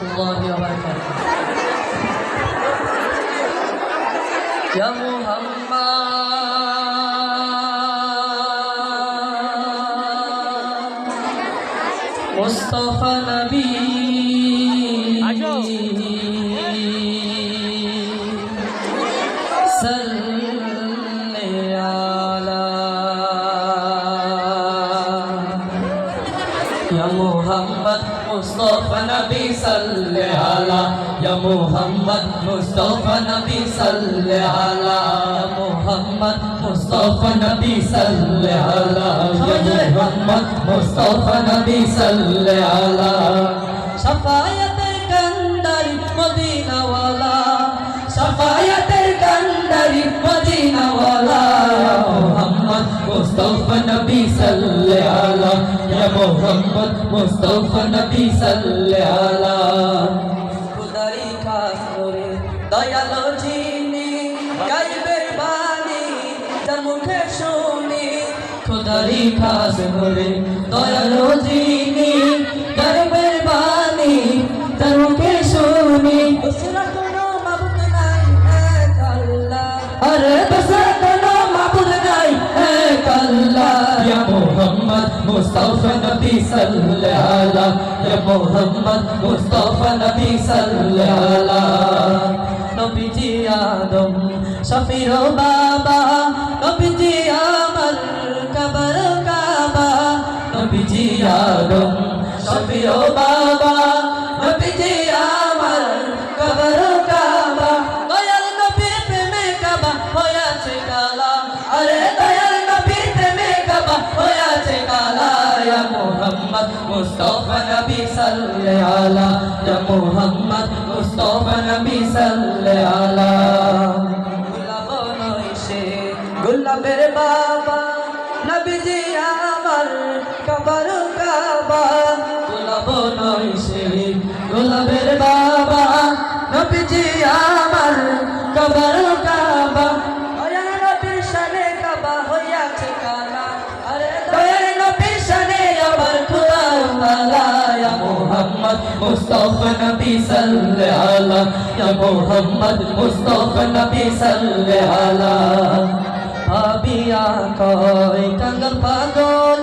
الله وبركاته. يا محمد مصطفى نبي صل على يا محمد مصطفى نبي صل على يا محمد مصطفى نبي صل على محمد مصطفى نبي صل على يا محمد مصطفى نبي صل على شفاعتের কান্ডারি মদিনা ওয়ালা شفاعتের কান্ডারি মদিনা ওয়ালা محمد مصطفى نبي صل على يا محمد مصطفى نبي صل على খুদারি খাস করে দয়ালো যিনি গাইবের বাণী যার মুখে শুনি খুদারি খাস করে দয়ালো যিনি গাইবের বাণী যার মুখে শুনি দোসরা কোনো মাবুদ নাই এক আল্লাহ আরে দোসরা কোনো মাবুদ নাই এক আল্লাহ ইয়া মুহাম্মদ মুস্তাফা নবী সাল্লাল্লাহু আলা ইয়া মুহাম্মদ মুস্তাফা নবী সাল্লাল্লাহু আলা নবীজি আদম শফির বাবা নবীজি আমার কবর কাবা নবীজি আদম শফির বাবা নবীজি আমার কবর কাবা দয়াল নবীর প্রেমে কাবা হয়েছে কালা আরে দয়াল নবীর প্রেমে কাবা হয়েছে কালা ইয়া মুহাম্মদ মুস্তাফা নবী সাল্লাল্লাহু আলা ইয়া মুহাম্মদ মুস্তাফা নবী সাল্লাল্লাহু আলা গোলাপ নইছে গোলাপের বাবা নবীজি আমার কবর কাবা গোলাপ নইছে গোলাপের বাবা নবীজি আমার কবর কাবা দয়াল নবীর শানে কাবা হইয়াছে কালা আরে দয়াল নবীর শানে আবার খোদা ওয়ালা ইয়া মুহাম্মদ মুস্তাফা নবী সাল্লাল্লাহু আলা ইয়া মুহাম্মদ মুস্তাফা নবী সাল্লাল্লাহু আলা ভাবিয়া কয় কাঙ্গাল পাগল